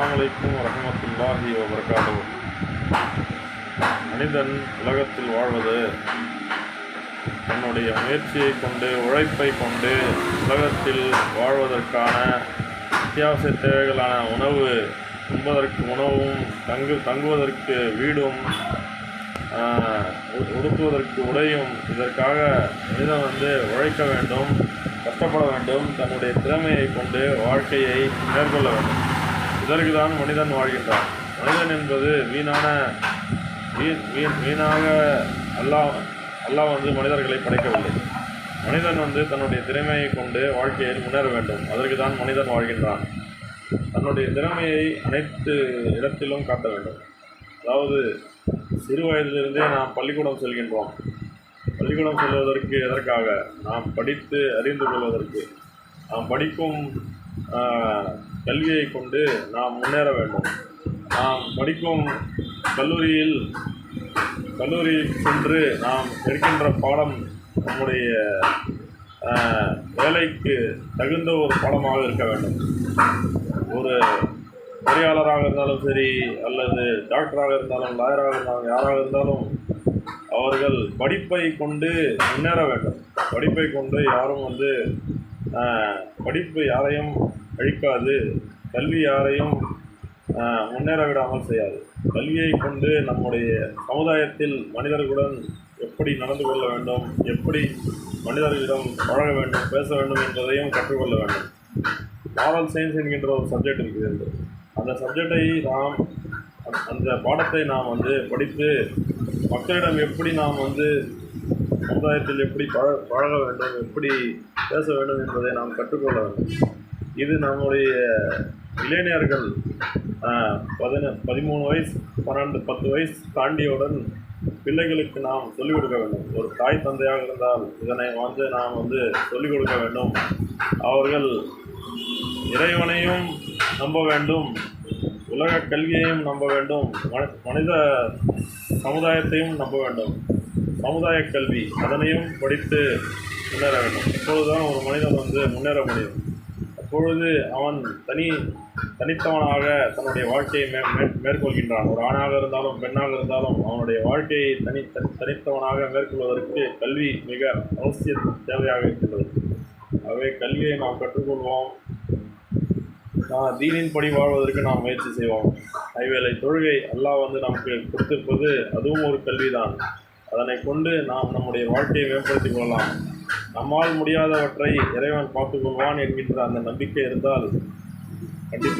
அஸ்ஸலாமு அலைக்கும் வரஹ்மத்துல்லாஹி வபரகாத்துஹு. மனிதன் உலகத்தில் வாழ்வது தன்னுடைய முயற்சியை கொண்டு, உழைப்பை கொண்டு உலகத்தில் வாழ்வதற்கான அத்தியாவசிய தேவைகளான உணவு, உண்பதற்கு உணவும், தங்குவதற்கு வீடும், உடுத்துவதற்கு உடையும், இதற்காக மனிதன் உழைக்க வேண்டும், கஷ்டப்பட வேண்டும், தன்னுடைய திறமையை கொண்டு வாழ்க்கையை மேற்கொள்ள வேண்டும். இதற்கு தான் மனிதன் வாழ்கின்றான். மனிதன் என்பது வீணாக அல்லாஹ் மனிதர்களை படைக்கவில்லை. மனிதன் தன்னுடைய திறமையை கொண்டு வாழ்க்கையில் முன்னேற வேண்டும். அதற்கு தான் மனிதன் வாழ்கின்றான். தன்னுடைய திறமையை அனைத்து இடத்திலும் காட்ட வேண்டும். அதாவது சிறு வயதிலிருந்தே நாம் பள்ளிக்கூடம் செல்கின்றோம். பள்ளிக்கூடம் செல்வதற்கு எதற்காக? நாம் படித்து அறிந்து கொள்வதற்கு. நாம் படிக்கும் கல்வியை கொண்டு நாம் முன்னேற வேண்டும். நாம் படிக்கும் கல்லூரியில் சென்று நாம் எடுக்கின்ற பாடம் நம்முடைய வேலைக்கு தகுந்த ஒரு பாடமாக இருக்க வேண்டும். ஒரு பொறியாளராக இருந்தாலும் சரி, அல்லது டாக்டராக இருந்தாலும், லாயராக இருந்தாலும், யாராக இருந்தாலும் அவர்கள் படிப்பை கொண்டு முன்னேற வேண்டும். படிப்பை கொண்டு யாரும் படிப்பு யாரையும் அழிக்காது, கல்வி யாரையும் முன்னேற விடாமல் செய்யாது. கல்வியை கொண்டு நம்முடைய சமுதாயத்தில் மனிதர்களுடன் எப்படி நடந்து கொள்ள வேண்டும், எப்படி மனிதர்களிடம் பழக வேண்டும், பேச வேண்டும் என்பதையும் கற்றுக்கொள்ள வேண்டும். மாரல் சயின்ஸ் என்கின்ற ஒரு சப்ஜெக்ட் இருக்கிறது. அந்த சப்ஜெக்டை அந்த பாடத்தை நாம் படித்து மக்களிடம் எப்படி நாம் சமுதாயத்தில் எப்படி பழக வேண்டும், எப்படி பேச வேண்டும் என்பதை நாம் கற்றுக்கொள்ள வேண்டும். இது நம்முடைய இளைஞர்கள் 13 வயசு, 12, 10 வயசு தாண்டியவுடன் பிள்ளைகளுக்கு நாம் சொல்லிக் கொடுக்க வேண்டும். ஒரு தாய் தந்தையாக இருந்தால் இதனை நாம் சொல்லிக் கொடுக்க வேண்டும். அவர்கள் இறைவனையும் நம்ப வேண்டும், உலக கல்வியையும் நம்ப வேண்டும், மனித சமுதாயத்தையும் நம்ப வேண்டும். சமுதாய கல்வி அதனையும் படித்து முன்னேற வேண்டும். அப்பொழுதுதான் ஒரு மனிதன் முன்னேற முடியும். அப்பொழுது அவன் தனித்தவனாக தன்னுடைய வாழ்க்கையை மேற்கொள்கின்றான். ஒரு ஆணாக இருந்தாலும் பெண்ணாக இருந்தாலும் அவனுடைய வாழ்க்கையை தனித்தவனாக மேற்கொள்வதற்கு கல்வி மிக அவசிய தேவையாக இருக்கின்றது. ஆகவே கல்வியை நாம் கற்றுக்கொள்வோம். தீனின் படி வாழ்வதற்கு நாம் முயற்சி செய்வோம். ஐவேளை தொழுகை அல்லாஹ் நமக்கு கொடுத்திருப்பது அதுவும் ஒரு கல்விதான். அதனை கொண்டு நாம் நம்முடைய வாழ்க்கையை மேம்படுத்திக் கொள்ளலாம். நம்மால் முடியாதவற்றை இறைவன் பார்த்துக் கொள்வான் என்கின்ற அந்த நம்பிக்கை இருந்தால்